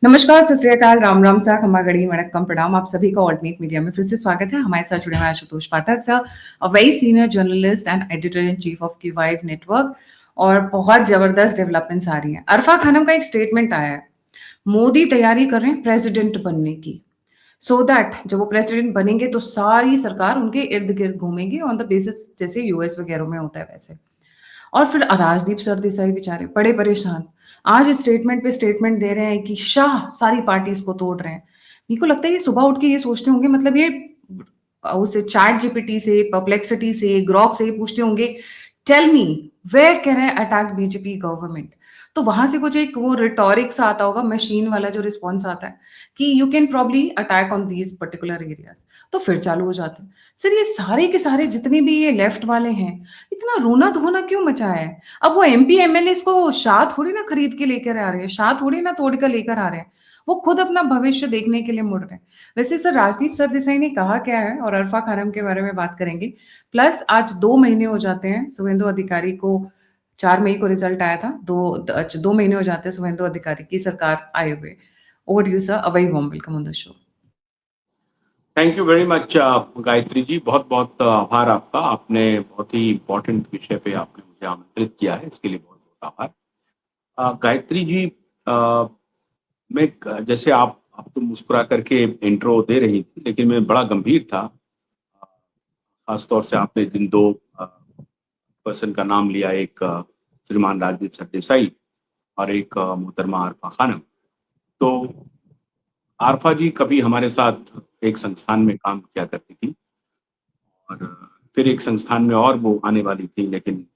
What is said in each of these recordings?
नमस्कार, सत श्री अकाल, राम राम सा, खम्मा गढ़ी, वणक्कम, प्रणाम। आप सभी का ऑल्टरनेट मीडिया में फिर से स्वागत है। हमारे साथ जुड़े हुए Ashutosh Pathak sir, a very senior journalist and editor in chief of Q5 network. और बहुत जबरदस्त डेवलपमेंट्स आ रही हैं। अरफा खानम का एक स्टेटमेंट आया है, मोदी तैयारी कर रहे हैं प्रेसिडेंट बनने की, सो दैट जब वो प्रेसिडेंट बनेंगे तो सारी सरकार उनके इर्द गिर्द घूमेंगी ऑन द बेसिस जैसे यूएस वगैरह में होता है वैसे। और फिर राजदीप सरदेसाई बेचारे बड़े परेशान, आज स्टेटमेंट पे स्टेटमेंट दे रहे हैं कि शाह सारी पार्टीज को तोड़ रहे हैं। मेरे को लगता है ये सुबह उठ के ये सोचते होंगे, मतलब ये उसे चैट जीपीटी से, परप्लेक्सिटी से, ग्रॉक से ये पूछते होंगे, tell me where can I attack BJP government. तो वहां से कुछ एक वो रिटोरिक सा आता होगा, मशीन वाला जो रिस्पॉन्स आता है कि you can probably attack on these particular areas. तो फिर चालू हो जाते हैं। सर ये सारे के सारे जितने भी ये लेफ्ट वाले हैं, इतना रोना धोना क्यों मचा है? अब वो एमपी एमएलए को शाह थोड़ी ना खरीद के लेकर आ रहे हैं, शाह थोड़ी ना तोड़ कर लेकर आ रहे हैं। वो खुद अपना भविष्य देखने के लिए मुड़ रहे हैं। वैसे सर राजदीप सरदेसाई ने कहा क्या है, और अरफा खानम के बारे में बात करेंगे। प्लस आज 2 महीने हो जाते हैं शुभेंदु अधिकारी को, 4 मई को रिजल्ट आया था, 2 महीने हो जाते हैं शुभेंदु अधिकारी की सरकार आए हुए। Over you sir, a very warm welcome on the show. Thank you very much Gayatri ji, बहुत बहुत आभार आपका। आपने बहुत ही इम्पोर्टेंट विषय पे आपने मुझे आमंत्रित किया है, इसके लिए बहुत बहुत आभार। गायत्री जी, जैसे आप तो मुस्कुरा करके इंट्रो दे रही थी, लेकिन मैं बड़ा गंभीर था। खासतौर से आपने जिन दो पर्सन का नाम लिया, एक श्रीमान राजदीप सरदेसाई और एक मोहतरमा आरफा खानम। तो आरफा जी कभी हमारे साथ एक संस्थान में काम किया करती थी, और फिर एक संस्थान में और वो आने वाली थी, लेकिन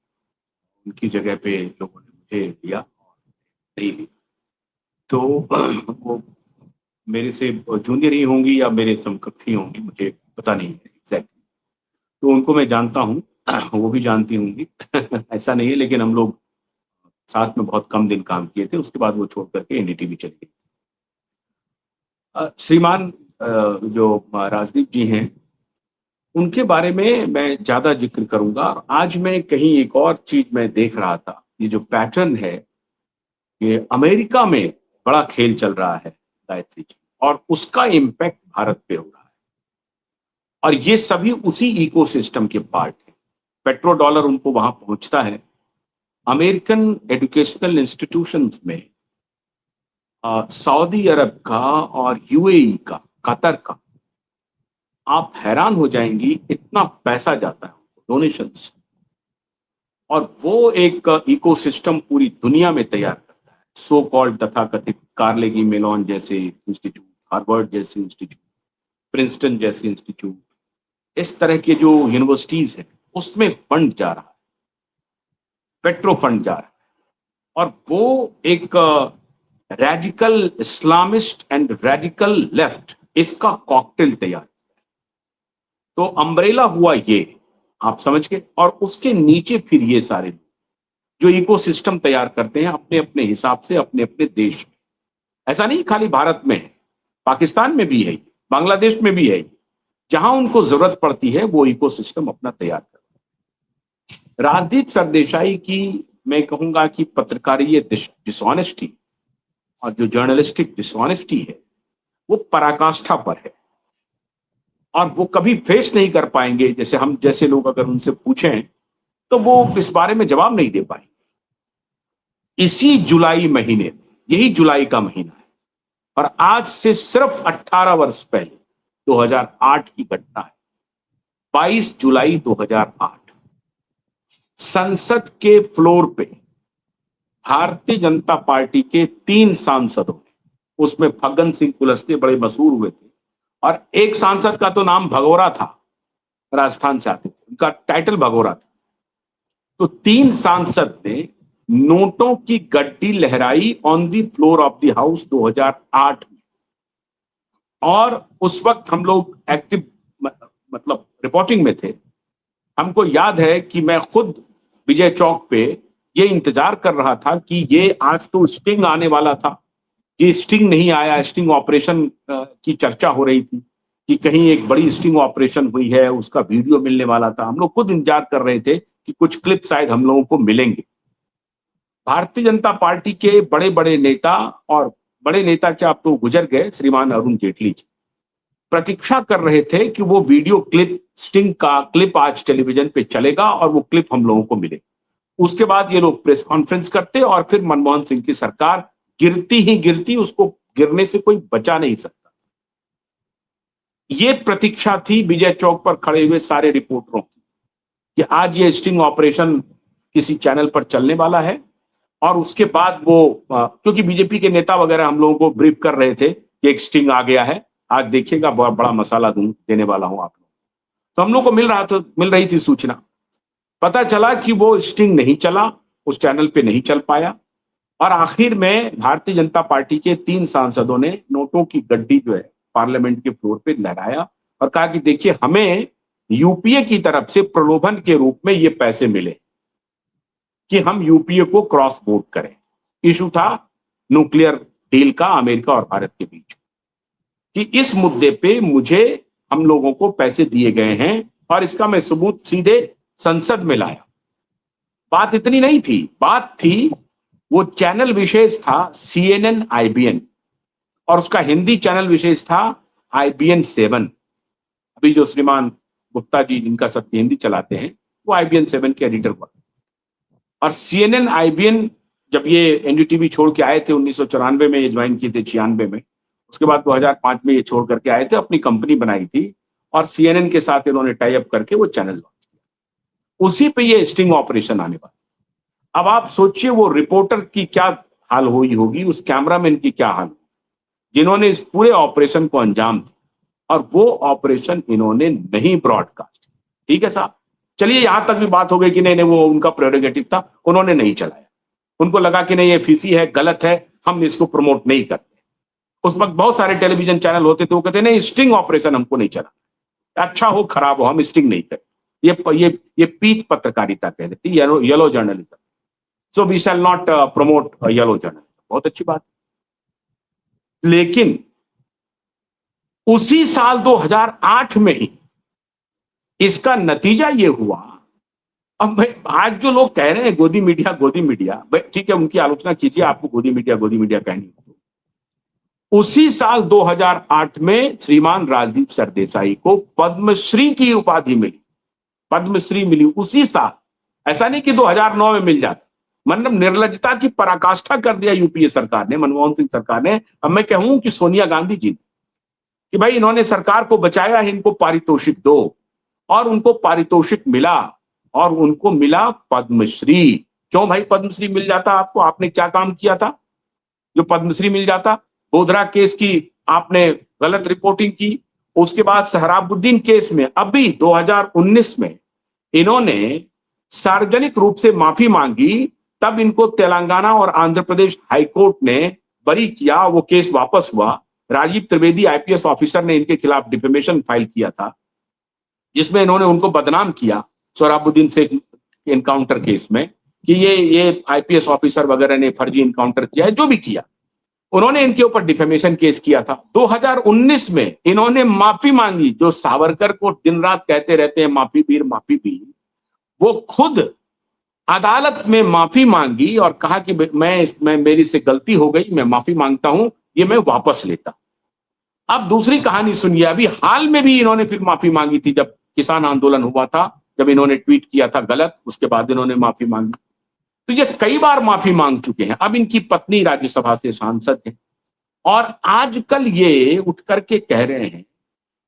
उनकी जगह पे लोगों ने मुझे लिया और नहीं लिया। तो वो मेरे से जूनियर ही होंगी या मेरे समकक्ष ही होंगी, मुझे पता नहीं है एग्जैक्टली। तो उनको मैं जानता हूँ, वो भी जानती होंगी। ऐसा नहीं है, लेकिन हम लोग साथ में बहुत कम दिन काम किए थे, उसके बाद वो छोड़ करके एनडीटीवी चले गए। श्रीमान जो राजदीप जी हैं, उनके बारे में मैं ज्यादा जिक्र करूंगा। और आज मैं कहीं एक और चीज मैं देख रहा था, ये जो पैटर्न है, ये अमेरिका में बड़ा खेल चल रहा है गायत्री जी, और उसका इम्पैक्ट भारत पे हो रहा है। और ये सभी उसी इकोसिस्टम के पार्ट है। पेट्रो डॉलर उनको वहां पहुंचता है। अमेरिकन एजुकेशनल इंस्टीट्यूशंस में सऊदी अरब का और यूएई का, कतर का, आप हैरान हो जाएंगी इतना पैसा जाता है डोनेशंस। और वो एक इकोसिस्टम पूरी दुनिया में तैयार करता है। सो कॉल्ड तथाकथित कार्नेगी मेलॉन जैसे इंस्टीट्यूट, हार्वर्ड जैसे इंस्टीट्यूट, प्रिंसटन जैसे इंस्टीट्यूट, इस तरह के जो यूनिवर्सिटीज हैं, उसमें फंड जा रहा है, पेट्रो फंड जा रहा है। और वो एक radical Islamist and radical left, इसका कॉकटेल तैयार। तो अम्ब्रेला हुआ ये, आप समझ गए। और उसके नीचे फिर ये सारे जो इकोसिस्टम तैयार करते हैं अपने अपने हिसाब से, अपने अपने देश में। ऐसा नहीं खाली भारत में है, पाकिस्तान में भी है, बांग्लादेश में भी है। जहां उनको जरूरत पड़ती है वो इकोसिस्टम अपना तैयार करते हैं। राजदीप सरदेसाई की मैं कहूंगा कि पत्रकारीय डिसऑनेस्टी और जो जर्नलिस्टिक डिसऑनेस्टी है, वो पराकाष्ठा पर है। और वो कभी फेस नहीं कर पाएंगे। जैसे हम जैसे लोग अगर उनसे पूछें तो वो इस बारे में जवाब नहीं दे पाएंगे। इसी जुलाई महीने में, यही जुलाई का महीना है, और आज से सिर्फ 18 वर्ष पहले 2008 की घटना है। 22 जुलाई 2008 संसद के फ्लोर पे भारतीय जनता पार्टी के 3 सांसदों ने, उसमें फग्गन सिंह कुलस्ते बड़े मशहूर हुए थे, और एक सांसद का तो नाम भगोरा था, राजस्थान से आते थे, उनका टाइटल भगोरा था। तो 3 सांसद ने नोटों की गड्डी लहराई on the floor of the house 2008 में। और उस वक्त हम लोग एक्टिव, मतलब रिपोर्टिंग में थे। हमको याद है कि मैं खुद विजय चौक पे ये इंतजार कर रहा था कि ये आज तो स्टिंग आने वाला था, ये स्टिंग नहीं आया। स्टिंग ऑपरेशन की चर्चा हो रही थी कि कहीं एक बड़ी स्टिंग ऑपरेशन हुई है, उसका वीडियो मिलने वाला था। हम लोग खुद इंतजार कर रहे थे कि कुछ क्लिप शायद हम लोगों को मिलेंगे। भारतीय जनता पार्टी के बड़े बड़े नेता और बड़े नेता क्या, अब तो गुजर गए, श्रीमान अरुण जेटली जी प्रतीक्षा कर रहे थे कि वो वीडियो क्लिप, स्टिंग का क्लिप आज टेलीविजन पे चलेगा और वो क्लिप हम लोगों को मिले। उसके बाद ये लोग प्रेस कॉन्फ्रेंस करते और फिर मनमोहन सिंह की सरकार गिरती ही गिरती, उसको गिरने से कोई बचा नहीं सकता। ये प्रतीक्षा थी विजय चौक पर खड़े हुए सारे रिपोर्टरों की कि आज ये स्टिंग ऑपरेशन किसी चैनल पर चलने वाला है। और उसके बाद वो क्योंकि बीजेपी के नेता वगैरह हम लोगों को ब्रीफ कर रहे थे कि एक स्टिंग आ गया है, आज देखिएगा बहुत बड़ा मसाला देने वाला हूं आप लोग। तो हम लोग को मिल रही थी सूचना। पता चला कि वो स्टिंग नहीं चला, उस चैनल पे नहीं चल पाया। और आखिर में भारतीय जनता पार्टी के 3 सांसदों ने नोटों की गड्डी जो है पार्लियामेंट के फ्लोर पे लहराया और कहा कि देखिए, हमें यूपीए की तरफ से प्रलोभन के रूप में ये पैसे मिले कि हम यूपीए को क्रॉस वोट करें। इशू था न्यूक्लियर डील का अमेरिका और भारत के बीच, कि इस मुद्दे पे मुझे हम लोगों को पैसे दिए गए हैं और इसका मैं सबूत सीधे संसद में लाया। बात इतनी नहीं थी, बात थी वो चैनल विशेष था CNN IBN और उसका हिंदी चैनल विशेष था IBN 7। अभी जो श्रीमान गुप्ता जी जिनका सत्य हिंदी चलाते हैं वो IBN 7 के एडिटर हुआ। और CNN IBN जब ये NDTV छोड़ के आए थे 1994 में, ये ज्वाइन किए थे 96 में, उसके बाद 2005 में ये छोड़ करके आए थे, अपनी कंपनी बनाई थी और CNN के साथ इन्होंने टाई अप करके वो चैनल लॉन्च किया। उसी पे ये स्टिंग ऑपरेशन आने वाला। अब आप सोचिए वो रिपोर्टर की क्या हाल हुई होगी, उस कैमरामैन की क्या हाल, जिन्होंने इस पूरे ऑपरेशन को अंजाम दिया और वो ऑपरेशन इन्होंने नहीं ब्रॉडकास्ट। ठीक है साहब, चलिए यहां तक भी बात हो गई कि नहीं वो उनका प्रेरोगेटिव था, उन्होंने नहीं चलाया। उनको लगा कि नहीं ये फीसी है, गलत है, हम इसको प्रमोट नहीं करते। उस वक्त बहुत सारे टेलीविजन चैनल होते थे, वो कहते नहीं स्टिंग ऑपरेशन हमको नहीं चला, अच्छा हो खराब हो हम स्टिंग नहीं करें। ये पीठ पत्रकारिता कह देती, yellow journalism. So we shall not promote yellow journalism. बहुत अच्छी बात। लेकिन उसी साल 2008 में ही इसका नतीजा ये हुआ। अब भाई आज जो लोग कह रहे हैं गोदी मीडिया, भाई ठीक है, उनकी आलोचना कीजिए, आपको गोदी मीडिया कहनी हो। उसी साल 2008 में श्रीमान राजदीप सरदेसाई को पद्मश्री की उपाधि मिली, पद्मश्री मिली उसी साल। ऐसा नहीं कि 2009 में मिल जाता। मतलब निर्लज्जता की पराकाष्ठा कर दिया यूपीए सरकार ने, मनमोहन सिंह सरकार ने। अब मैं कहूं कि सोनिया गांधी जी ने कि भाई इन्होंने सरकार को बचाया है, इनको पारितोषिक दो। और उनको पारितोषिक मिला और उनको मिला पद्मश्री। क्यों भाई पद्मश्री मिल जाता आपको? आपने क्या काम किया था जो पद्मश्री मिल जाता? गोधरा केस की आपने गलत रिपोर्टिंग की, उसके बाद सहराबुद्दीन केस में अभी 2019 में इन्होंने सार्वजनिक रूप से माफी मांगी, तब इनको तेलंगाना और आंध्र प्रदेश हाईकोर्ट ने बरी किया, वो केस वापस हुआ। राजीव त्रिवेदी IPS ऑफिसर ने इनके खिलाफ डिफेमेशन फाइल किया था, जिसमें इन्होंने उनको बदनाम किया सोहराबुद्दीन से इनकाउंटर केस में कि ये IPS ऑफिसर वगैरह ने फर्जी इनकाउंटर किया है, जो भी किया उन्होंने इनके ऊपर डिफेमेशन केस किया था। 2019 में इन्होंने माफी मांगी, जो सावरकर को दिन रात कहते रहते हैं माफी वीर, वो खुद अदालत में माफी मांगी और कहा कि मैं मेरी से गलती हो गई, मैं माफी मांगता हूं, ये मैं वापस लेता। अब दूसरी कहानी सुनिए, अभी हाल में भी इन्होंने फिर माफी मांगी थी, जब किसान आंदोलन हुआ था, जब इन्होंने ट्वीट किया था गलत, उसके बाद इन्होंने माफी मांगी। तो ये कई बार माफी मांग चुके हैं। अब इनकी पत्नी राज्यसभा से सांसद है और आजकल ये उठ करके कह रहे हैं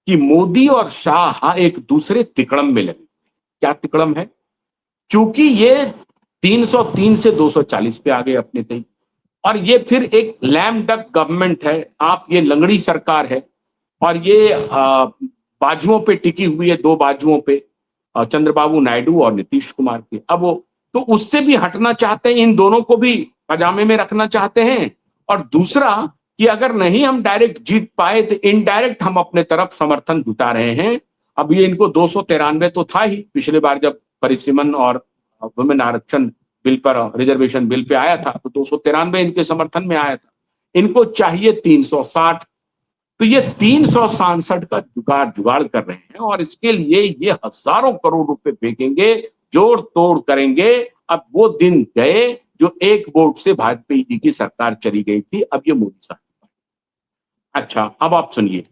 कि मोदी और शाह एक दूसरे तिकड़म में लगे। क्या तिकड़म है? क्योंकि ये 303 से 240 पे आ गए अपने तय, और ये फिर एक लैम डक गवर्नमेंट है। आप ये लंगड़ी सरकार है और ये बाजुओं पे टिकी हुई है, 2 बाजुओं पे, चंद्रबाबू नायडू और नीतीश कुमार के। अब वो तो उससे भी हटना चाहते हैं, इन दोनों को भी पजामे में रखना चाहते हैं। और दूसरा कि अगर नहीं हम डायरेक्ट जीत पाए तो इनडायरेक्ट हम अपने तरफ समर्थन जुटा रहे हैं। अब ये इनको 293 तो था ही, पिछले बार जब परिसीमन और वुमेन आरक्षण बिल पर, रिजर्वेशन बिल पे आया था, तो 293 इनके समर्थन में आया था। इनको चाहिए 360। तो ये 367 का जुगाड़ कर रहे हैं और इसके लिए ये हजारों करोड़ रुपए फेंकेंगे, जोड़ तोड़ करेंगे। अब वो दिन गए जो एक वोट से वाजपेयी जी की सरकार चली गई थी, अब ये मोदी साहब। अच्छा, अब आप सुनिए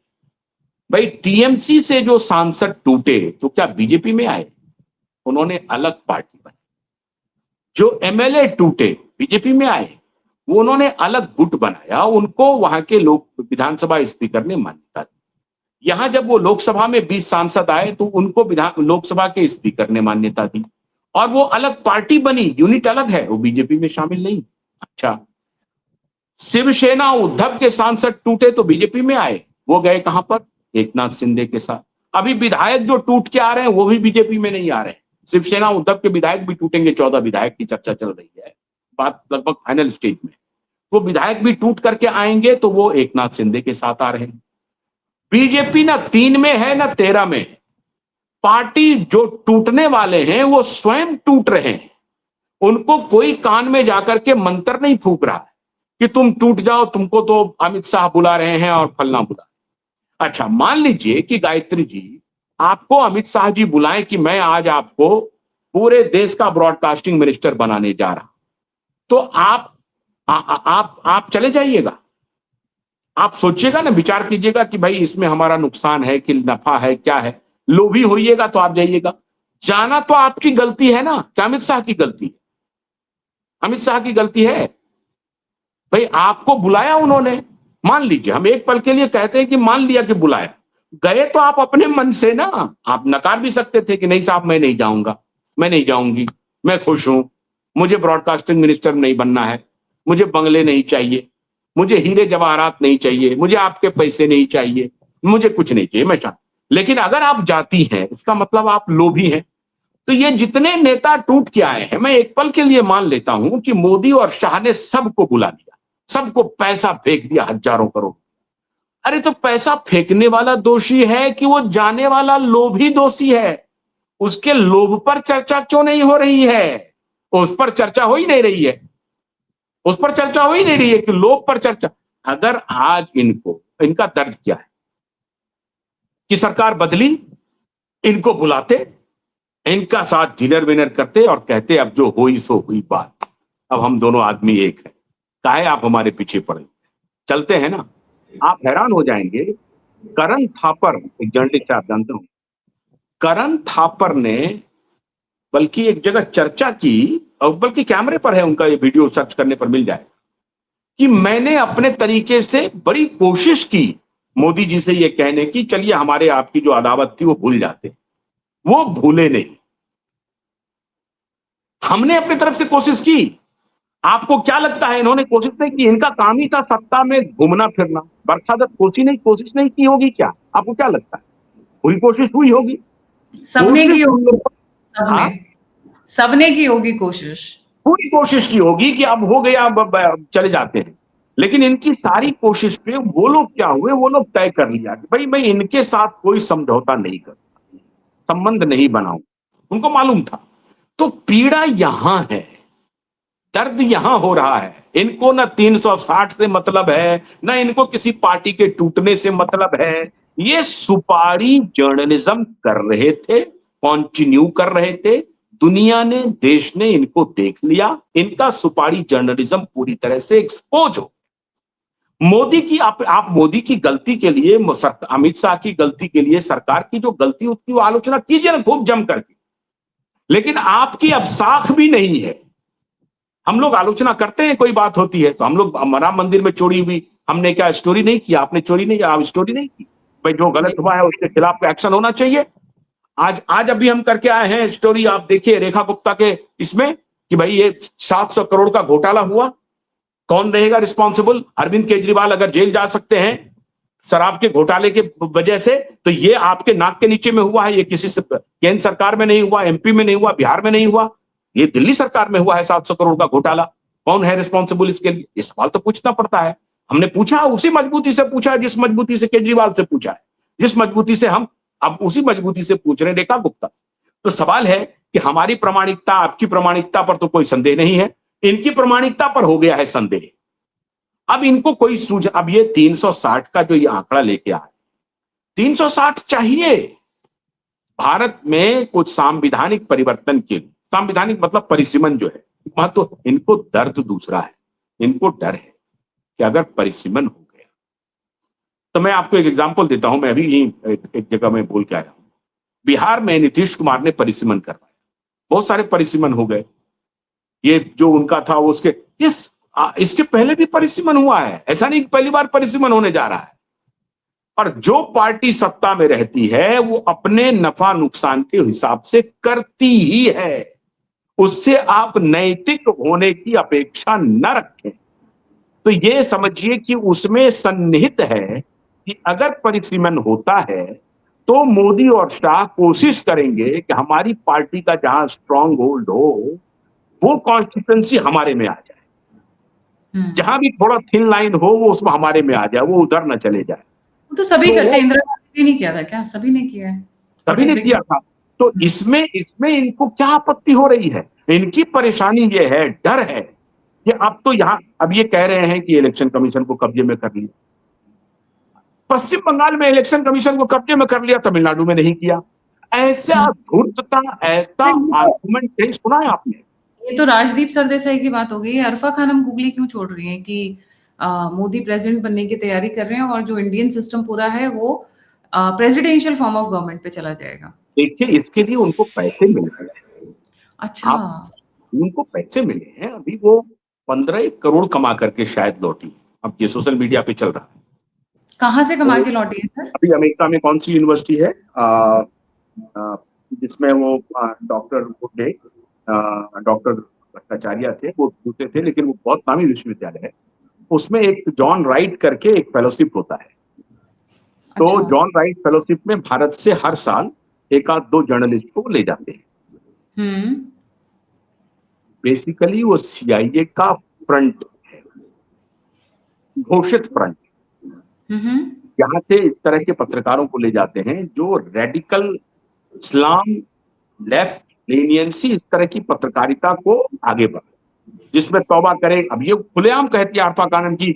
भाई, टीएमसी से जो सांसद टूटे तो क्या बीजेपी में आए? उन्होंने अलग पार्टी बनाई। जो एमएलए टूटे बीजेपी में आए, वो उन्होंने अलग गुट बनाया, उनको वहां के लोक विधानसभा स्पीकर ने मान्यता दी। यहां जब वो लोकसभा में 20 सांसद आए तो उनको विधान लोकसभा के स्पीकर ने मान्यता दी और वो अलग पार्टी बनी, यूनिट अलग है, वो बीजेपी में शामिल नहीं। अच्छा, शिवसेना उद्धव के सांसद टूटे तो बीजेपी में आए, वो गए कहां पर? एकनाथ शिंदे के साथ। अभी विधायक जो टूट के आ रहे हैं वो भी बीजेपी में नहीं आ रहे हैं। शिवसेना उद्धव के विधायक भी टूटेंगे, 14 विधायक की चर्चा चल रही है, बात लगभग फाइनल स्टेज में। वो विधायक भी टूट करके आएंगे तो वो एकनाथ शिंदे के साथ आ रहे हैं। बीजेपी ना 3 में है ना 13 में है। पार्टी जो टूटने वाले हैं वो स्वयं टूट रहे हैं। उनको कोई कान में जाकर के मंत्र नहीं फूक रहा है कि तुम टूट जाओ, तुमको तो अमित शाह बुला रहे हैं और फलना बुला। अच्छा, मान लीजिए कि गायत्री जी, आपको अमित शाह जी बुलाएं कि मैं आज आपको पूरे देश का ब्रॉडकास्टिंग मिनिस्टर बनाने जा रहा, तो आप चले जाइएगा? आप सोचिएगा ना, विचार कीजिएगा कि भाई इसमें हमारा नुकसान है कि नफा है, क्या है? लोभी होइएगा तो आप जाइएगा। जाना तो आपकी गलती है ना, क्या अमित शाह की गलती है? अमित शाह की गलती है? भाई आपको बुलाया उन्होंने, मान लीजिए, हम एक पल के लिए कहते हैं कि मान लिया कि बुलाया, गए तो आप अपने मन से ना, आप नकार भी सकते थे कि नहीं साहब मैं नहीं जाऊंगा, मैं नहीं जाऊंगी, मैं खुश हूं, मुझे ब्रॉडकास्टिंग मिनिस्टर नहीं बनना है, मुझे बंगले नहीं चाहिए, मुझे हीरे जवाहरात नहीं चाहिए, मुझे आपके पैसे नहीं चाहिए, मुझे कुछ नहीं चाहिए, मैं चाहता। लेकिन अगर आप जाती हैं इसका मतलब आप लोभी हैं। तो ये जितने नेता टूट के आए हैं, मैं एक पल के लिए मान लेता हूं कि मोदी और शाह ने सबको बुला लिया, सबको पैसा फेंक दिया, हजारों करोड़। अरे तो पैसा फेंकने वाला दोषी है कि वो जाने वाला लोभी दोषी है? उसके लोभ पर चर्चा क्यों नहीं हो रही है? उस पर चर्चा हो ही नहीं रही है, उस पर चर्चा हो ही नहीं रही है कि लोभ पर चर्चा। अगर आज इनको, इनका दर्द क्या है कि सरकार बदली, इनको बुलाते, इनका साथ डिनर विनर करते और कहते अब जो हुई सो हुई बात, अब हम दोनों आदमी एक है, काहे आप हमारे पीछे पड़े? चलते हैं ना। आप हैरान हो जाएंगे, करण थापर, एक जर्नलिस्ट आप जानते हो, करण थापर ने बल्कि एक जगह चर्चा की, और बल्कि कैमरे पर है उनका, ये वीडियो सर्च करने पर मिल जाए, कि मैंने अपने तरीके से बड़ी कोशिश की मोदी जी से ये कहने की चलिए हमारे आपकी जो अदावत थी वो भूल जाते, वो भूले नहीं। हमने अपनी तरफ से कोशिश की। आपको क्या लगता है इन्होंने कोशिश नहीं की? इनका काम ही था सत्ता में घूमना फिरना। बरखादत कोशिश नहीं की होगी क्या? आपको क्या लगता है? पूरी कोशिश हुई होगी, सबने की होगी, हाँ? सबने की होगी कोशिश, पूरी कोशिश की होगी कि अब हो गया, अब चले जाते हैं। लेकिन इनकी सारी कोशिश पे वो लोग क्या हुए, वो लोग तय कर लिया कि भाई मैं इनके साथ कोई समझौता नहीं करता, संबंध नहीं बनाऊं। उनको मालूम था। तो पीड़ा यहां है, दर्द यहां हो रहा है। इनको ना 360 से मतलब है, ना इनको किसी पार्टी के टूटने से मतलब है। ये सुपारी जर्नलिज्म कर रहे थे, कंटिन्यू कर रहे थे। दुनिया ने, देश ने इनको देख लिया, इनका सुपारी जर्नलिज्म पूरी तरह से एक्सपोज हो। मोदी की आप मोदी की गलती के लिए, अमित शाह की गलती के लिए, सरकार की जो गलती उसकी आलोचना कीजिए ना खूब जम करके, लेकिन आपकी अब साख भी नहीं है। हम लोग आलोचना करते हैं, कोई बात होती है तो हम लोग, राम मंदिर में चोरी हुई, हमने क्या स्टोरी नहीं किया? आपने चोरी नहीं, आप स्टोरी नहीं की। भाई जो गलत हुआ है उसके खिलाफ एक्शन होना चाहिए। आज अभी हम करके आए हैं स्टोरी, आप देखिए रेखा गुप्ता के इसमें, कि भाई ये 700 करोड़ का घोटाला हुआ, कौन रहेगा रिस्पॉन्सिबल? अरविंद केजरीवाल अगर जेल जा सकते हैं शराब के घोटाले के वजह से, तो ये आपके नाक के नीचे में हुआ है। ये किसी से, केंद्र सरकार में नहीं हुआ, एमपी में नहीं हुआ, बिहार में नहीं हुआ, ये दिल्ली सरकार में हुआ है 700 करोड़ का घोटाला। कौन है रिस्पॉन्सिबल इसके लिए? ये सवाल तो पूछना पड़ता है। हमने पूछा, उसी मजबूती से पूछा जिस मजबूती से केजरीवाल से पूछा है, जिस मजबूती से हम अब उसी मजबूती से पूछ रहे हैं रेखा गुप्ता। तो सवाल है कि हमारी प्रामाणिकता, आपकी प्रामाणिकता पर तो कोई संदेह नहीं है, इनकी प्रामाणिकता पर हो गया है संदेह। अब इनको कोई सूझ, अब ये 360 का जो ये आंकड़ा लेके आए, 360 चाहिए। भारत में कुछ संवैधानिक परिवर्तन के लिए, संवैधानिक मतलब परिसीमन जो है, वहां तो इनको दर्द दूसरा है, इनको डर है कि अगर परिसीमन हो गया। तो मैं आपको एक एग्जांपल देता हूं, मैं अभी यही एक जगह में बोल के आया हूं। बिहार में नीतीश कुमार ने परिसीमन करवाया, बहुत सारे परिसीमन हो गए। ये जो उनका था उसके इसके पहले भी परिसीमन हुआ है, ऐसा नहीं कि पहली बार परिसीमन होने जा रहा है। और जो पार्टी सत्ता में रहती है वो अपने नफा नुकसान के हिसाब से करती ही है, उससे आप नैतिक होने की अपेक्षा न रखें। तो ये समझिए कि उसमें सन्निहित है कि अगर परिसीमन होता है तो मोदी और शाह कोशिश करेंगे कि हमारी पार्टी का जहां स्ट्रांग होल्ड हो वो कॉन्स्टिट्यूंसी हमारे में आ जाए, जहां भी थोड़ा थिन लाइन हो वो उसमें हमारे में आ जाए, वो उधर न चले जाए। वो तो सभी तो करते हैं, इंदिरा गांधी ने नहीं किया था क्या? सभी ने किया है। सभी ने किया था। तो इसमें इनको क्या आपत्ति हो रही है? इनकी परेशानी ये है, डर है कि अब तो यहां अब ये कह रहे हैं कि इलेक्शन कमीशन को कब्जे में कर लिया। पश्चिम बंगाल में इलेक्शन कमीशन को कब्जे में कर लिया, तमिलनाडु में नहीं किया। ऐसा धूर्तता, ऐसा आर्गुमेंट कहीं सुना है आपने? ये तो राजदीप सरदेसाई की बात हो गई है। अरफा खानम गुगली क्यों छोड़ रही हैं कि मोदी प्रेसिडेंट बनने की तैयारी कर रहे हैं और जो इंडियन सिस्टम पूरा है वो प्रेसिडेंशियल फॉर्म ऑफ गवर्नमेंट पे चला जाएगा। देखिए, इसके लिए उनको पैसे मिल रहे हैं। अच्छा। आप उनको पैसे मिले हैं, अभी वो 15 करोड़ कमा करके शायद लौटी। अब ये सोशल मीडिया पे चल रहा है। कहाँ से कमा तो के लौटी है सर? अभी अमेरिका में कौन सी यूनिवर्सिटी है जिसमें वो डॉक्टर डॉक्टर भट्टाचार्य थे, वो दूसरे थे, लेकिन वो बहुत नामी विश्वविद्यालय है। उसमें एक जॉन राइट करके एक फेलोशिप होता है। तो अच्छा। जॉन राइट फेलोशिप में भारत से हर साल एक आध दो जर्नलिस्ट को ले जाते हैं। बेसिकली वो सीआईए का फ्रंट है, घोषित फ्रंट। यहाँ से इस तरह के पत्रकारों को ले जाते हैं जो रेडिकल इस्लाम, लेफ्ट, लेनियंसी, इस तरह की पत्रकारिता को आगे बढ़े, जिसमें तौबा करे। अब ये खुलेआम कहती है आरफा खानम की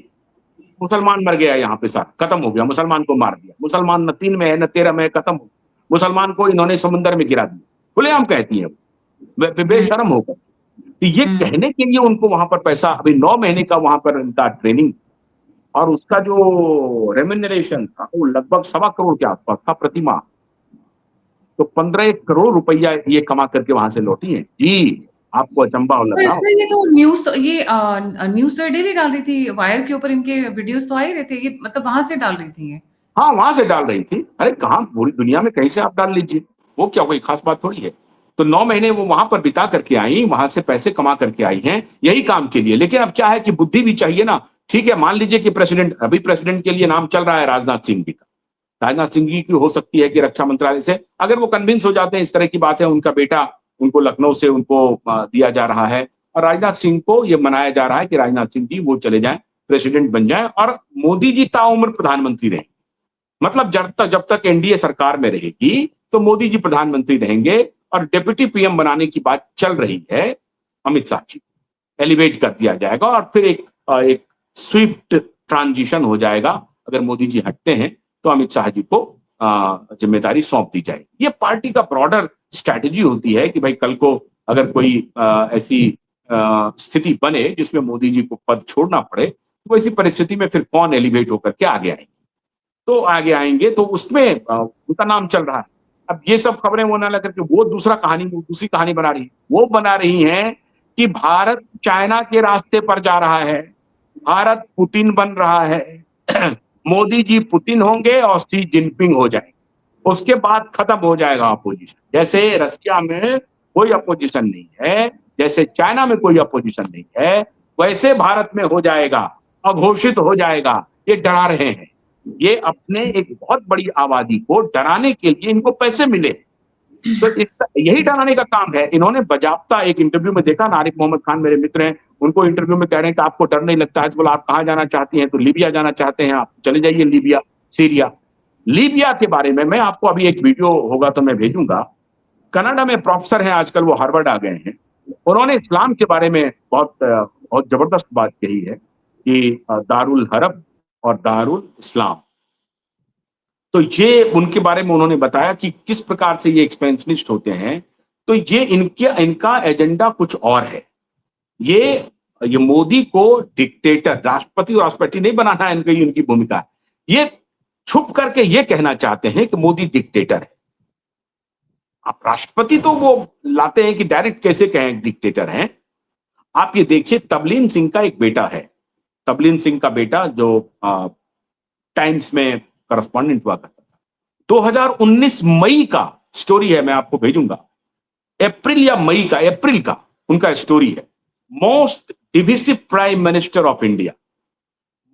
मुसलमान मर गया, यहाँ पे साथ खत्म हो गया, मुसलमान को मार दिया, मुसलमान न 3 में है न 13 में है, खत्म हो, मुसलमान को इन्होंने समुद्र में गिरा दिया, खुलेआम कहती है बेशरम होकर। तो ये कहने के लिए उनको वहां पर पैसा, अभी 9 महीने का वहां पर इनका ट्रेनिंग, और उसका जो रेम्यूनरेशन था वो लगभग 1.25 करोड़ के आसपास था प्रति माह। तो 15 करोड़ रुपया ये कमा करके वहां से लौटी है जी। आपको अचंबा तो लगा? इससे ये तो न्यूज तो डेली डाल रही थी, वायर के ऊपर इनके वीडियोस तो आ ही रहे थे, ये मतलब वहां से डाल रही थी ये? हाँ, वहां से डाल रही थी। अरे कहाँ, पूरी दुनिया में कहीं से आप डाल लीजिए, वो क्या कोई खास बात थोड़ी है। तो 9 महीने वो वहां पर बिता करके आई, वहां से पैसे कमा करके आई हैं यही काम के लिए। लेकिन अब क्या है कि बुद्धि भी चाहिए ना। ठीक है, मान लीजिए कि अभी प्रेसिडेंट के लिए नाम चल रहा है राजनाथ सिंह जी का। राजनाथ सिंह जी की हो सकती है कि रक्षा मंत्रालय से अगर वो कन्विंस हो जाते हैं, इस तरह की बात है, उनका बेटा उनको लखनऊ से उनको दिया जा रहा है, और राजनाथ सिंह को ये मनाया जा रहा है कि राजनाथ सिंह जी वो चले जाएं, प्रेसिडेंट बन जाएं, और मोदी जी ताउम्र प्रधानमंत्री रहें। मतलब जब तक एनडीए सरकार में रहेगी तो मोदी जी प्रधानमंत्री रहेंगे। और डिप्टी पीएम बनाने की बात चल रही है, अमित शाह जी एलिवेट कर दिया जाएगा और फिर एक स्विफ्ट ट्रांजिशन हो जाएगा। अगर मोदी जी हटते हैं तो अमित शाह जी को जिम्मेदारी सौंप दी जाएगी। ये पार्टी का ब्रॉडर स्ट्रैटेजी होती है कि भाई कल को अगर कोई ऐसी स्थिति बने जिसमें मोदी जी को पद छोड़ना पड़े, तो ऐसी परिस्थिति में फिर कौन एलिवेट होकर के आगे आएंगे, तो आगे आएंगे। तो उसमें उनका नाम चल रहा है। अब ये सब खबरें वो ना लेकर के वो दूसरी कहानी बना रही है। वो बना रही हैं कि भारत चाइना के रास्ते पर जा रहा है, भारत पुतिन बन रहा है मोदी जी पुतिन होंगे और शी जिनपिंग हो जाएंगे, उसके बाद खत्म हो जाएगा अपोजिशन। जैसे रशिया में कोई अपोजिशन नहीं है, जैसे चाइना में कोई अपोजिशन नहीं है, वैसे भारत में हो जाएगा, अघोषित हो जाएगा। ये डरा रहे हैं। ये अपने एक बहुत बड़ी आबादी को डराने के लिए इनको पैसे मिले, तो यही डराने का काम है। इन्होंने बजाबता एक इंटरव्यू में देखा ना, आरिफ मोहम्मद खान मेरे मित्र हैं, उनको इंटरव्यू में कह रहे हैं कि आपको डर नहीं लगता है? तो बोला आप कहाँ जाना चाहती हैं? तो लीबिया जाना चाहते हैं, आप चले जाइए लीबिया, सीरिया। लीबिया के बारे में मैं आपको अभी एक वीडियो होगा तो मैं भेजूंगा। कनाडा में प्रोफेसर हैं आजकल, वो हार्वर्ड आ गए हैं। उन्होंने इस्लाम के बारे में बहुत जबरदस्त बात कही है कि दारुल हरब और दारुल इस्लाम। तो ये उनके बारे में उन्होंने बताया कि किस प्रकार से ये एक्सपेंशनिस्ट होते हैं। तो ये इनका एजेंडा कुछ और है। ये मोदी को डिक्टेटर, राष्ट्रपति और राष्ट्रपति नहीं बनाना है इनकी उनकी भूमिका है। ये छुप करके ये कहना चाहते हैं कि मोदी डिक्टेटर है। आप राष्ट्रपति तो वो लाते हैं कि डायरेक्ट कैसे कहें डिक्टेटर हैं। आप ये देखिए, तबलीन सिंह का एक बेटा है, तबलीन सिंह का बेटा जो टाइम्स में करस्पॉन्डेंट हुआ करता था। 2019 मई का स्टोरी है, मैं आपको भेजूंगा, अप्रैल का उनका स्टोरी है, most divisive prime minister of India,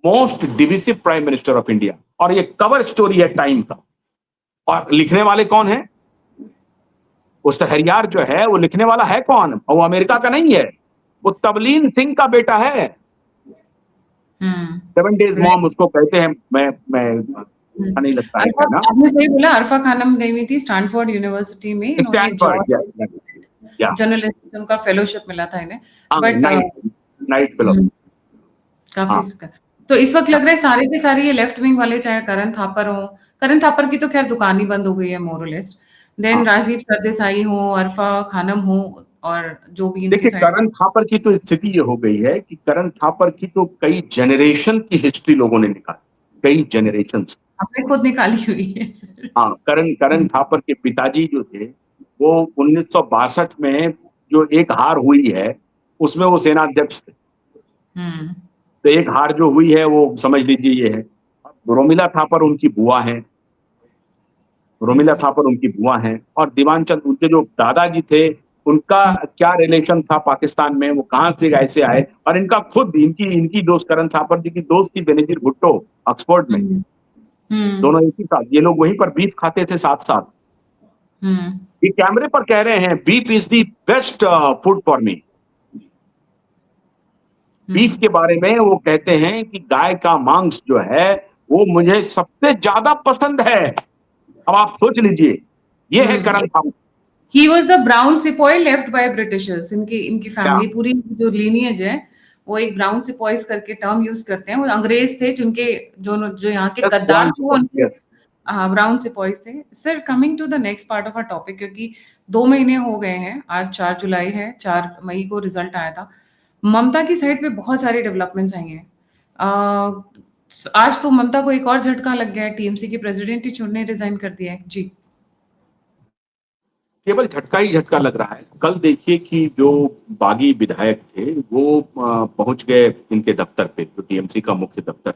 most divisive prime minister of India, और ये कवर स्टोरी है टाइम का। और लिखने वाले कौन है? उस हरियार जो है वो लिखने वाला है कौन? वो अमेरिका का नहीं है, वो तबलीन सिंह का बेटा है। 7 डेज मॉम उसको कहते हैं। मैं नहीं लगता है ना, आपने सही बोला। अरफा खानम गई हुई थी स्टैनफोर्ड यूनिवर्सिटी में, जर्नलिज्म का फेलोशिप मिला था इन्हें, बट नाइट फेलो काफी। तो इस वक्त लग रहा है सारे के सारे ये लेफ्ट विंग वाले, चाहे करण थापर हो, करण थापर की तो खैर दुकान ही बंद हो गई है मोर और लेस, देन राजदीप सरदेसाई हो, अरफा खानम हो, और जो भी देखिए करण थापर की तो स्थिति ये हो गई है कि करण थापर की तो कई जनरेशन की हिस्ट्री लोगों ने निकाली, कई जनरेशन हमने खुद निकाली हुई है। हाँ, करण थापर के पिताजी जो थे वो 1962 में जो एक हार हुई है उसमें वो सेनाध्यक्ष थे। तो एक हार जो हुई है वो समझ लीजिए ये है। रोमिला थापर उनकी बुआ है, रोमिला थापर उनकी बुआ हैं, और दीवान चंद उनके जो दादाजी थे उनका क्या रिलेशन था पाकिस्तान में, वो कहां से ऐसे आए। और इनका खुद इनकी दोस्त करण थापर जी की दोस्त थी बेनजीर भुट्टो ऑक्सफोर्ड में, दोनों एक ही साथ, ये लोग वहीं पर बीफ खाते थे साथ साथ। ये कैमरे पर कह रहे हैं beef is the best food for me. Beef के बारे में वो कहते हैं कि गाय का मांस जो है वो मुझे सबसे ज्यादा पसंद है। अब आप सोच लीजिए, ये है Karan Thapar. He was the brown sepoy left by Britishers. इनकी फैमिली पूरी जो लीनियज है वो एक ब्राउन सिपॉइस करके टर्म यूज करते हैं। वो अंग्रेज थे जिनके जो यहाँ के गद्दार थे वो उनके ब्राउन सिपॉइस थे। Sir, coming to the next part of our topic, क्योंकि 2 महीने हो गए हैं, आज 4 जुलाई है, 4 मई को रिजल्ट आया था। ममता की साइड पे बहुत सारी डेवलपमेंट्स आई हैं। आज तो ममता को एक और झटका लग गया है, टीएमसी की प्रेसिडेंट ही चुनने रिजाइन कर दिया है। जी, केवल झटका ही झटका लग रहा है। कल देखिए कि जो बागी विधायक थे वो पहुंच गए इनके दफ्तर पे, जो टीएमसी का मुख्य दफ्तर,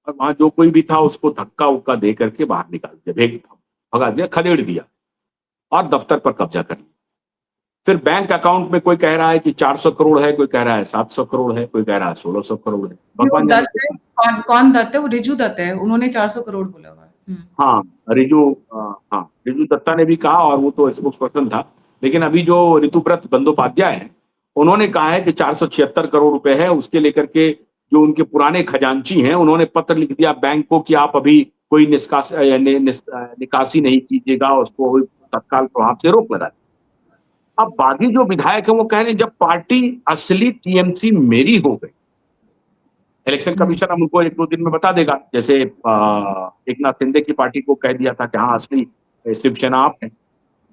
और वहां जो कोई भी था उसको धक्का उक्का दे करके बाहर निकाल दिया, भगा दिया, खदेड़ दिया और दफ्तर पर कब्जा कर लिया। फिर बैंक अकाउंट में कोई कह रहा है कि 400 करोड़ है, कोई कह रहा है 700 करोड़ है, कोई कह रहा है 1600 करोड़ है। कौन दत्त है? वो रिजू दत्त है, उन्होंने 400 करोड़ बोला हुआ है। हाँ, रिजू दत्ता ने भी कहा, और वो तो स्पोक्स पर्सन था। लेकिन अभी जो ऋतुव्रत बंदोपाध्याय है उन्होंने कहा है कि 476 करोड़ रुपए है। उसके लेकर के जो उनके पुराने खजांची हैं उन्होंने पत्र लिख दिया बैंक को कि आप अभी कोई निकासी नहीं कीजिएगा, उसको तत्काल प्रभाव से रोक लगा दी। अब बागी जो विधायक है वो कह रहे हैं जब पार्टी असली टीएमसी मेरी हो गई, इलेक्शन कमीशन हम उनको 1-2 दिन में बता देगा, जैसे एकनाथ शिंदे की पार्टी को कह दिया था कि हाँ असली शिवसेना आप हैं।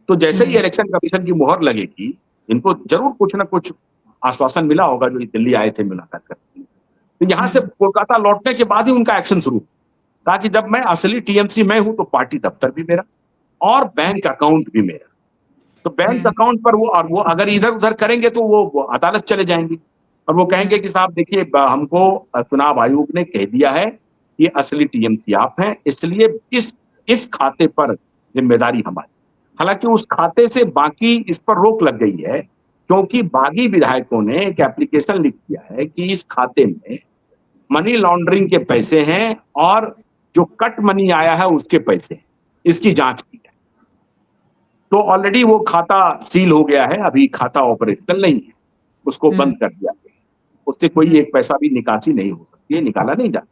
तो जैसे ही इलेक्शन कमीशन की मुहर लगेगी, इनको जरूर कुछ ना कुछ आश्वासन मिला होगा जो दिल्ली आए थे मुलाकात करने। तो यहाँ से कोलकाता लौटने के बाद ही उनका एक्शन शुरू, कहा कि जब मैं असली टीएमसी मैं हूं तो पार्टी दफ्तर भी मेरा और बैंक अकाउंट भी मेरा। तो बैंक अकाउंट पर वो अगर इधर उधर करेंगे तो वो अदालत चले जाएंगे और वो कहेंगे कि साहब देखिए हमको चुनाव आयोग ने कह दिया है कि असली टीएमसी आप हैं, इसलिए इस खाते पर जिम्मेदारी हमारी। हालांकि उस खाते से बाकी इस पर रोक लग गई है, क्योंकि बागी विधायकों ने एक एप्लीकेशन लिख दिया है कि इस खाते में मनी लॉन्ड्रिंग के पैसे हैं और जो कट मनी आया है उसके पैसे हैं, इसकी जांच की जाए। तो ऑलरेडी वो खाता सील हो गया है, अभी खाता ऑपरेशनल नहीं है, उसको बंद कर दिया गया, उससे कोई एक पैसा भी निकासी नहीं हो सकती है, निकाला नहीं जाता।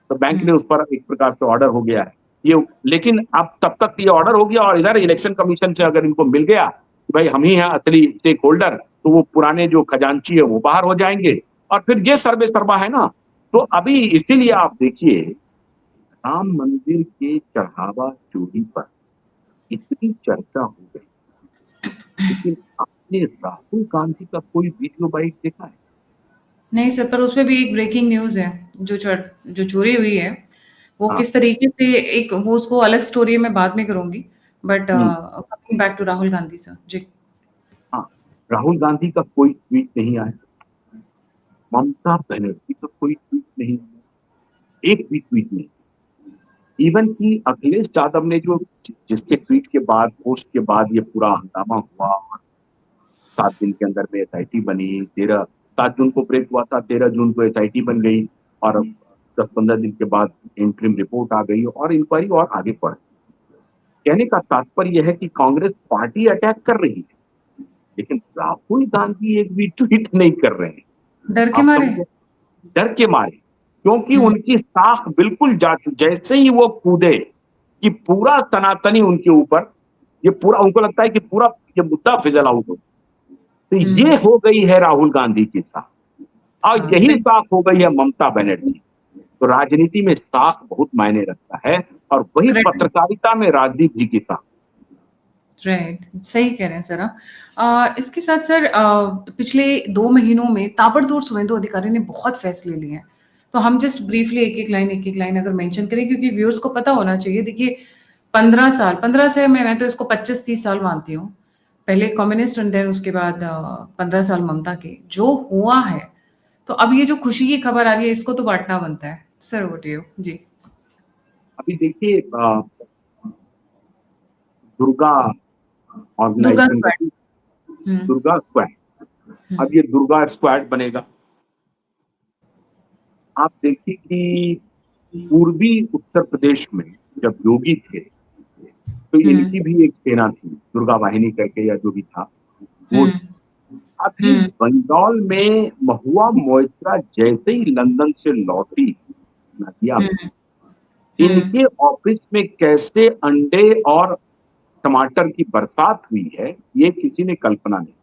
तो बैंक ने उस पर एक प्रकार से ऑर्डर हो गया है ये। लेकिन अब तब तक ये ऑर्डर हो गया और इधर इलेक्शन कमीशन से अगर इनको मिल गया कि भाई हम ही हैं असली स्टेक होल्डर, तो वो पुराने जो खजांची है वो बाहर हो जाएंगे और फिर ये सर्वे सर्वा है ना। तो अभी इसीलिए आप देखिए राम मंदिर के चढ़ावा चोरी पर इतनी चर्चा हो गई, लेकिन आपने राहुल गांधी का कोई वीडियो बाइट देखा है? नहीं सर, पर उसमें भी एक ब्रेकिंग न्यूज़ है, जो चोरी हुई है, वो हाँ। किस तरीके से एक वो उसको अलग स्टोरी मैं बाद में करूँगी, but hmm, coming back to Rahul Gandhi sir. जी। हाँ, राहुल गांधी का कोई ट्वीट नहीं आया, ममता बनर्जी का कोई ट्वीट नहीं आया, एक भी ट्वीट नहीं। इवन कि अखिलेश यादव ने जो जिसके ट्वीट के बाद, पोस्ट के बाद ये पूरा हंगामा हुआ, 7 दिन के अंदर में एसआईटी बनी, 7 जून को ब्रेक हुआ था, 13 जून को एसआईटी बन गई, और 10-15 दिन के बाद इंटरिम रिपोर्ट आ गई और इंक्वायरी और आगे बढ़। कहने का तात्पर्य है कि कांग्रेस पार्टी अटैक कर रही है, लेकिन राहुल गांधी एक भी ट्वीट नहीं कर रहे हैं। डर के आप मारे? समझे? डर के मारे, क्योंकि हुँ, उनकी साख बिल्कुल जा, जैसे ही वो कूदे कि पूरा सनातनी उनके ऊपर, ये पूरा उनको लगता है कि पूरा ये मुद्दा फिजल आउट हो, तो ये हुँ, हो गई है राहुल गांधी की साख, और यही सही। साख हो गई है ममता बनर्जी। तो राजनीति में साख बहुत मायने रखता है, और वही करेक्ट, पत्रकारिता में राजनीति की साख। राइट, सही कह रहे हैं सर आप। इसके साथ सर पिछले 2 महीनों में ताबड़तोड़ शुभेंदु अधिकारी ने बहुत फैसले लिए हैं। तो हम जस्ट ब्रीफली एक-एक लाइन अगर मेंशन करें, क्योंकि व्यूअर्स को पता होना चाहिए। देखिए 15 से मैं तो इसको 25-30 साल मानती हूँ। पहले कम्युनिस्ट एंड देन उसके बाद 15 साल ममता के। जो हुआ है, तो अब ये जो खुशी की खबर आ रही है, इसको तो बाँटना बनता है। Sir over to you. जी। अभी देखिए, दुर्गा दुर्गा ऑर्गेनाइजेशन स्क्वाड। का हुँ, दुर्गा स्क्वाड, हुँ, अब ये दुर्गा स्क्वाड बनेगा। आप देखिए कि पूर्वी उत्तर प्रदेश में जब योगी थे, तो हुँ, इनकी भी एक सेना थी, दुर्गा वाहिनी करके, या जो भी था वो। हुँ, अभी हुँ, बंगाल में महुआ मोइत्रा जैसे ही लंदन से लौटी नदिया हुँ, में, हुँ, इनके ऑफिस में कैसे अंडे और टमाटर की बरसात हुई है, ये किसी ने कल्पना नहीं।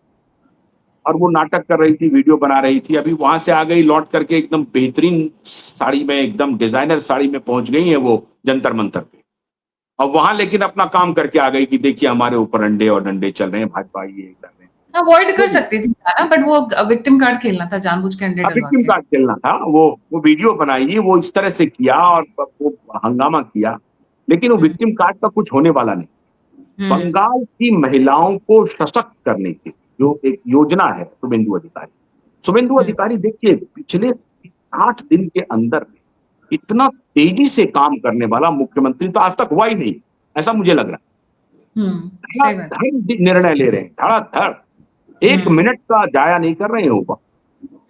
और वो नाटक कर रही थी, वीडियो बना रही थी, अभी वहां से आ गई लौट करके, एकदम बेहतरीन साड़ी में, एकदम डिजाइनर साड़ी में पहुंच गई है वो जंतर मंतर पे। और वहां लेकिन अपना काम करके आ गई कि देखिए हमारे ऊपर अंडे और डंडे चल रहे हैं, भाजपा ये कर रहे हैं। अवॉइड कर तो सकती थी ना, बट वो विक्टिम कार्ड खेलना था जानबूझ के अंडे अब डलवा विक्टिम के। कार्ड खेलना था, वो वीडियो बनाई, वो इस तरह से किया और वो हंगामा किया, लेकिन वो हुँ, विक्टिम कार्ड का कुछ होने वाला नहीं। हुँ, बंगाल की महिलाओं को सशक्त करने की जो एक योजना है शुभेंदु हुँ, अधिकारी देखिए, पिछले 8 दिन के अंदर में इतना तेजी से काम करने वाला मुख्यमंत्री तो आज तक हुआ ही नहीं, ऐसा मुझे लग रहा हुँ, है। सही बात। धड़ाधड़ निर्णय ले रहे हैं, धड़ाधड़, एक हुँ, मिनट का जाया नहीं कर रहे हैं ऊपर,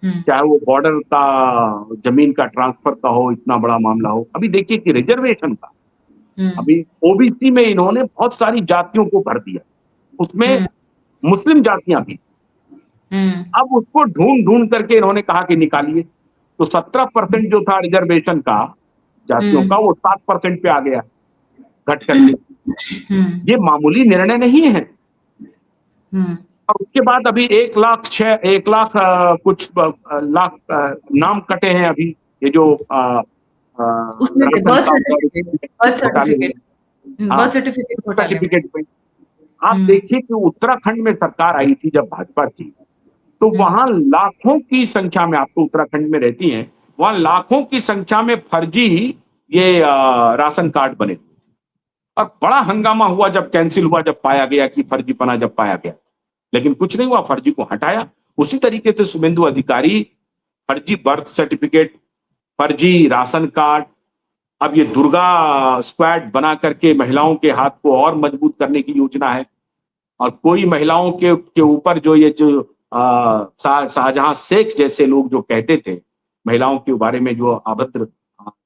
हुँ, चाहे वो बॉर्डर का, जमीन का ट्रांसफर का हो, इतना बड़ा मामला हो। अभी देखिए कि रिजर्वेशन का, हुँ, अभी ओबीसी में इन्होंने बहुत सारी जातियों को भर दिया, उसमें हुँ, मुस्लिम जातियां भी। हुँ, अब उसको ढूंढ ढूंढ करके इन्होंने कहा कि निकालिए, तो 17% जो था रिजर्वेशन का जातियों का, हुँ, वो 7% पे आ गया, घट करके। हुँ, ये मामूली निर्णय नहीं है। हुँ। और उसके बाद अभी 1 लाख कुछ लाख नाम कटे हैं अभी, ये जो उसमें से राशन कार्ड और बर्थ घोटाले हुए। सर्टिफिकेट हाँ, बर्थ सर्टिफिकेट घोटाले में। सर्टिफिकेट में आप हुँ, देखिए कि उत्तराखंड में सरकार आई थी जब भाजपा की, तो हुँ, वहां लाखों की संख्या में, आप तो उत्तराखंड में रहती हैं, वहां लाखों की संख्या में फर्जी ये राशन कार्ड बने। और बड़ा हंगामा हुआ जब कैंसिल हुआ, जब पाया गया कि फर्जीपना जब पाया गया, लेकिन कुछ नहीं हुआ, फर्जी को हटाया। उसी तरीके से शुभेंदु अधिकारी, फर्जी बर्थ सर्टिफिकेट, फर्जी राशन कार्ड, अब ये दुर्गा स्क्वाड बना करके महिलाओं के हाथ को और मजबूत करने की योजना है। और कोई महिलाओं के ऊपर जो ये जो शाहजहां शेख जैसे लोग जो कहते थे, महिलाओं के बारे में जो अभद्र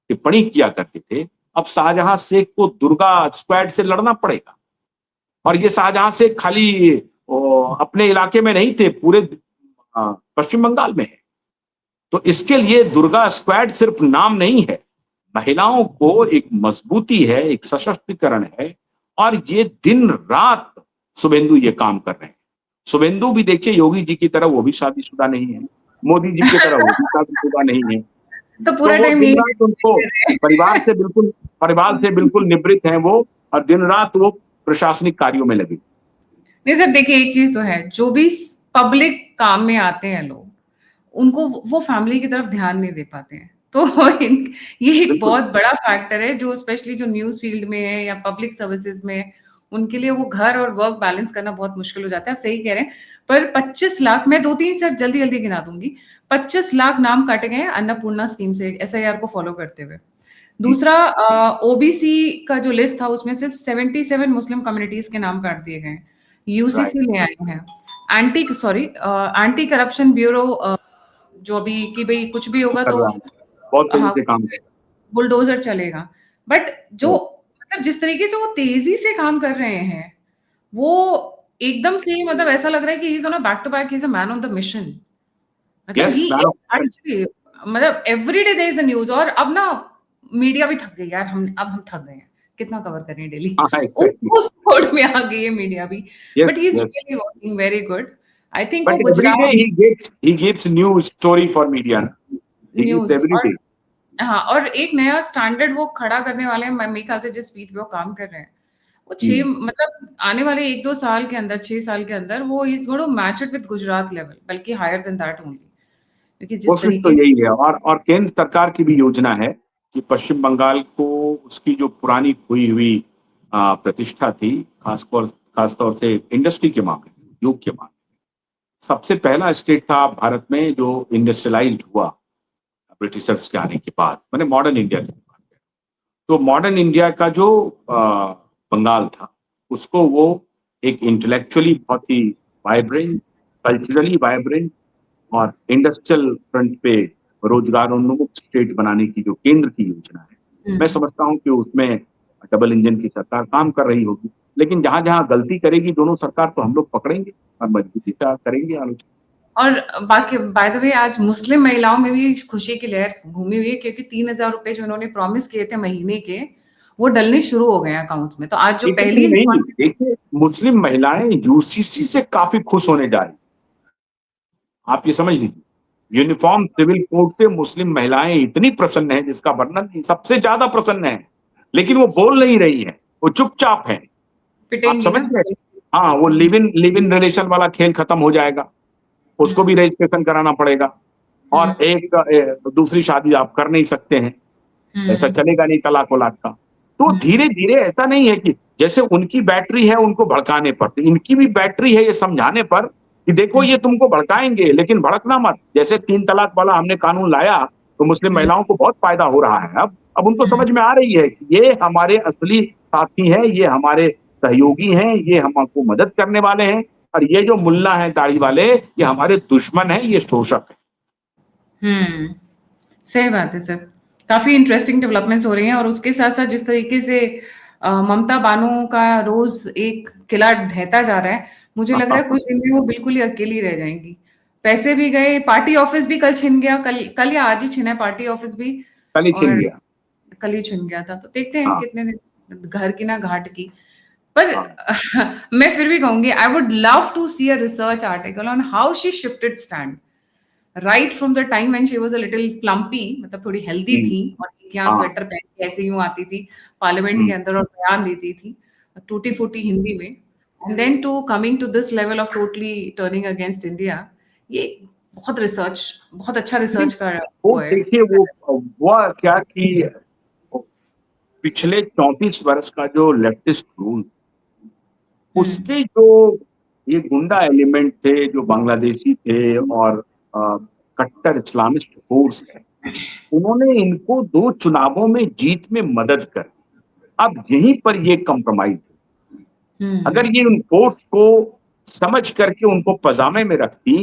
टिप्पणी किया करते थे, अब शाहजहां शेख को दुर्गा स्क्वाड से लड़ना पड़ेगा। और ये शाहजहां शेख खाली अपने इलाके में नहीं थे, पूरे पश्चिम बंगाल में है। तो इसके लिए दुर्गा स्क्वाड सिर्फ नाम नहीं है, महिलाओं को एक मजबूती है, एक सशक्तिकरण है। और ये दिन रात शुभेंदु ये काम कर रहे हैं। शुभेंदु भी देखिए योगी जी की तरह वो भी शादीशुदा नहीं है, मोदी जी की तरह वो भी शादीशुदा नहीं है। तो तो पूरा वो टाइम दिन यही रात उनको कर रहे परिवार से बिल्कुल निवृत्त हैं वो, और दिन रात वो प्रशासनिक कार्यों में लगे। नहीं सर, देखिए एक चीज तो है, जो भी पब्लिक काम में आते हैं लोग, उनको वो फैमिली की तरफ ध्यान नहीं दे पाते हैं। तो ये एक बिल्कुल। बहुत बड़ा फैक्टर है, जो स्पेशली जो न्यूज़ फील्ड में है या पब्लिक सर्विसेज़ में है, उनके लिए वो घर और वर्क बैलेंस करना बहुत मुश्किल हो जाता है। आप सही कह रहे हैं। पर 25 लाख, मैं 2-3 सिर्फ जल्दी-जल्दी गिना दूँगी। 25 लाख नाम काटे गए हैं अन्नपूर्णा स्कीम से, एसआईआर को फॉलो करते हुए। जी, दूसरा, ओबीसी का जो लिस्ट था उसमें से 77 मुस्लिम कम्युनिटीज़ के नाम काट दिए गए हैं। राइट। यूसीसी ले आए हैं। एंटी करप्शन ब्यूरो, जो अभी कि भई कुछ भी होगा कर तो रहा हूँ, बहुत तेजी हाँ, से काम कर बुलडोज़र चलेगा। बट जो रहा है। मतलब जिस तरीके से वो तेज़ी से काम कर रहे हैं, वो एकदम से ही मतलब ऐसा लग रहा है कि he is on a back to back, he is a man on the mission. मतलब he yes, man of is actually, मतलब every day there is a news. और अब ना मीडिया भी थक गई यार, हम थक गए हैं। कितना कवर करें डेली? हाँ, एग्जैक्टली। उस मोड में आ गई है मीडिया भी। Yes, but he is yes. Really working very good. I think वो but every day Gujarat he gives new story for media. He gives news every और day. हाँ, और एक नया स्टैंडर्ड वो खड़ा करने वाले हैं। मेरे ख्याल से जिस स्पीड पे वो काम कर रहे हैं, वो 6 हम्म। मतलब आने वाले 1-2 साल के अंदर, 6 साल के अंदर वो he is going to match it with Gujarat level, बल्कि हायर देन दैट ओनली। क्योंकि जिस कोशिश तो तरीके से यही है, और केंद्र सरकार की भी योजना है कि पश्चिम बंगाल को उसकी जो पुरानी खोई हुई प्रतिष्ठा थी, खासतौर से इंडस्ट्री के मामले में, उद्योग के मामले में, सबसे पहला स्टेट था भारत में जो इंडस्ट्रियलाइज्ड हुआ ब्रिटिशर्स के आने के बाद, मैंने मॉडर्न इंडिया की बात करें। तो मॉडर्न इंडिया का जो बंगाल था, उसको वो एक इंटेलेक्चुअली बहुत ही वाइब्रेंट, कल्चरली वाइब्रेंट और इंडस्ट्रियल फ्रंट पे रोजगारोन्मुख स्टेट बनाने की जो केंद्र की योजना है, हुँ। मैं समझता हूं कि उसमें डबल इंजन की सरकार काम कर रही होगी। लेकिन जहां जहां गलती करेगी दोनों सरकार, तो हम लोग पकड़ेंगे और मजबूती से करेंगे आलोचना। और बाकी बाय द वे आज मुस्लिम महिलाओं में भी खुशी की लहर घूमी हुई है, क्योंकि 3,000 रुपए जो इन्होंने प्रॉमिस किए थे महीने के, वो डलने शुरू हो गए हैं अकाउंट्स में। तो आज जो इतनी पहली नहीं, इंस्टॉलमेंट देखिए, मुस्लिम महिलाएं यूसीसी से काफी खुश होने जा रही, आप ये समझ लीजिए। यूनिफॉर्म सिविल कोड से मुस्लिम महिलाएं इतनी प्रसन्न हैं जिसका वर्णन नहीं, सबसे ज्यादा प्रसन्न है। लेकिन वो बोल नहीं रही है, वो चुपचाप है। आप पिटेंगी समझ ना। गए? हाँ, वो लिव इन रिलेशन वाला खेल खत्म हो जाएगा, उसको भी हुँ, रजिस्ट्रेशन कराना पड़ेगा। हुँ, और एक दूसरी शादी आप कर नहीं सकते हैं, ऐसा हुँ, चलेगा नहीं तलाक वलाक का। तो हुँ, धीरे धीरे ऐसा नहीं है कि जैसे उनकी बैटरी है उनको भड़काने पर, तो इनकी भी बैटरी है ये समझाने पर कि देखो हुँ, ये तुमको भड़काएंगे लेकिन भड़कना मत। जैसे 3 तलाक वाला हमने कानून लाया तो मुस्लिम हुँ, महिलाओं को बहुत फायदा हो रहा है। अब उनको हुँ। समझ में आ रही है कि ये हमारे असली साथी हैं, ये हमारे सहयोगी हैं, ये हमको मदद करने वाले हैं, और ये जो मुल्ला हैं दाढ़ी वाले, ये हमारे दुश्मन हैं, ये शोषक हैं। हुँ, सही बात है सर। काफ़ी इंटरेस्टिंग डेवलपमेंट्स हो रही हैं, और उसके साथ-साथ जिस तरीके से ममता बानो का रोज़ एक किला ढहता जा रहा है, मुझे लग रहा है कुछ दिन में वो बिल्कुल ही अकेली रह जाएँगी। पैसे भी गए, पार्टी ऑफिस भी कल छिन गया, कल कल या आज ही छिना है पार्टी ऑफिस भी। कल ही छिन और गया। कल ही छिन गया था, तो देखते हैं हाँ, कितने दिन, घर की ना घाट की। पर हाँ। मैं फिर भी कहूँगी, I would love to see a research article on how she shifted stand. Right from the time when she was a little plumpy, मतलब थोड़ी हेल्दी हम्म, थी, और यहाँ हाँ। स्वेटर पहन के ऐसे यूँ आती थी पार्लियामेंट के हम्म। अंदर और बयान देती थी, टूटी-फूटी हिंदी में, and then to coming to this level of totally turning against India. ये बहुत अच्छा नहीं, रिसर्च का वो वो है। देखिए, वो हुआ क्या कि पिछले 34 वर्ष का जो लेफ्टिस्ट रूल, हुँ, उसके जो ये गुंडा एलिमेंट थे जो बांग्लादेशी थे और अ, कट्टर इस्लामिस्ट फोर्स है, उन्होंने इनको 2 चुनावों में जीत में मदद कर। अब यहीं पर ये कंप्रोमाइज, अगर हुँ, ये उन फोर्स को समझ करके उनको पजामे में रखती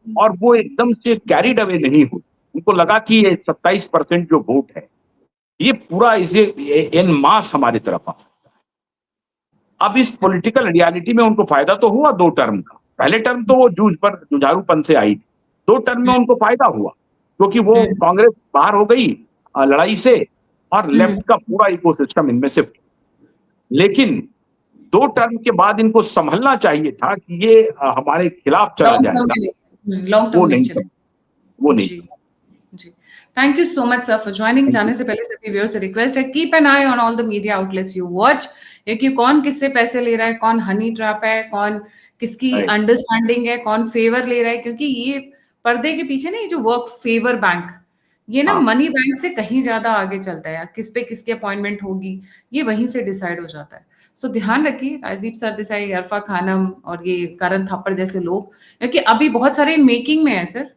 और वो एकदम से कैरिड अवे नहीं हुई, उनको लगा कि ये 27% जो वोट है ये पूरा इसे एन मास हमारी तरफ आ सकता है। अब इस पॉलिटिकल रियलिटी में उनको फायदा तो हुआ 2 टर्म का। पहले टर्म तो वो जुझारूपन से आई थी, 2 टर्म में हुँ, उनको फायदा हुआ क्योंकि वो हुँ, कांग्रेस बाहर हो गई लड़ाई से, और हुँ। लेफ्ट का पूरा इकोसिस्टम इनमें शिफ्ट। लेकिन 2 टर्म के बाद इनको संभलना चाहिए था कि ये हमारे खिलाफ चला लॉन्ग टर्म जाएगा। में नहीं, लॉन्ग वो टर्म नहीं नहीं चले। वो नहीं जी। जी, thank you so much sir for joining. Thank जाने you. से पहले सभी व्यूअर्स से रिक्वेस्ट है, keep an I on all the media outlets you watch, क्योंकि कौन किससे पैसे ले रहा है, कौन हनी ट्रैप है, कौन किसकी Right. अंडरस्टैंडिंग है, कौन फेवर ले रहा है, क्योंकि ये पर्दे के पीछे ना ये जो वर्क फेवर बैंक, ये ना हाँ, मनी बैंक से कहीं ज्यादा आगे चलता है। किस पे किसकी अपॉइंटमेंट होगी ये वहीं से डिसाइड हो जाता है। सो ध्यान रखिए, राजदीप सरदेसाई, अरफा खानम और ये करण थापड़ जैसे लोग, क्योंकि अभी बहुत सारे मेकिंग में है सर।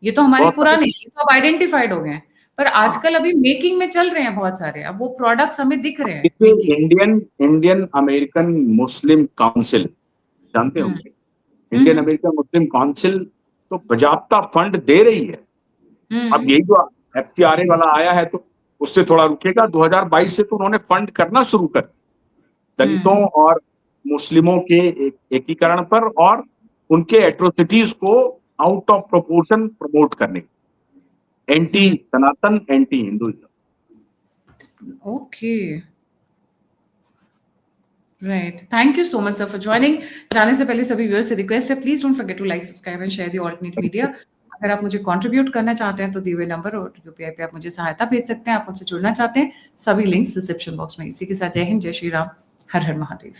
ये तो हमारे बहुत सारे, पुराने, ये तो अब आइडेंटिफाइड हो गए हैं, पर हाँ, आजकल अभी मेकिंग में चल रहे हैं बहुत सारे। अब वो प्रोडक्ट्स हमें दिख रहे हैं देखिए मेकिंग। इंडियन अमेरिकन मुस्लिम काउंसिल, जानते हम्म होंगे, इंडियन अमेरिकन मुस्लिम काउंसिल तो बाजाबता फंड दे रही है। अब हम्म यही जो FTRA वाला आया है तो उससे थोड़ा रुकेगा। 2022 से तो उन्होंने फंड करना शुरू कर दिया दलितों हम्म और मुस्लिमों के एकीकरण पर और उनके एट्रोसिटीज को आउट ऑफ प्रोपोर्शन प्रमोट करने, anti hmm Sanatan, anti Hinduism. Okay, right. Thank you so much sir for joining. जाने से पहले सभी व्यूअर्स से रिक्वेस्ट है, please don't forget to like, subscribe and share the alternate media. अगर आप मुझे कंट्रीब्यूट करना चाहते हैं तो दिए हुए नंबर और यूपीआई पे आप मुझे सहायता भेज सकते हैं। आप मुझसे जुड़ना चाहते हैं, सभी लिंक्स डिस्क्रिप्शन बॉक्स में। इसी के साथ जय हिंद, जय श्री राम, हर हर महादेव।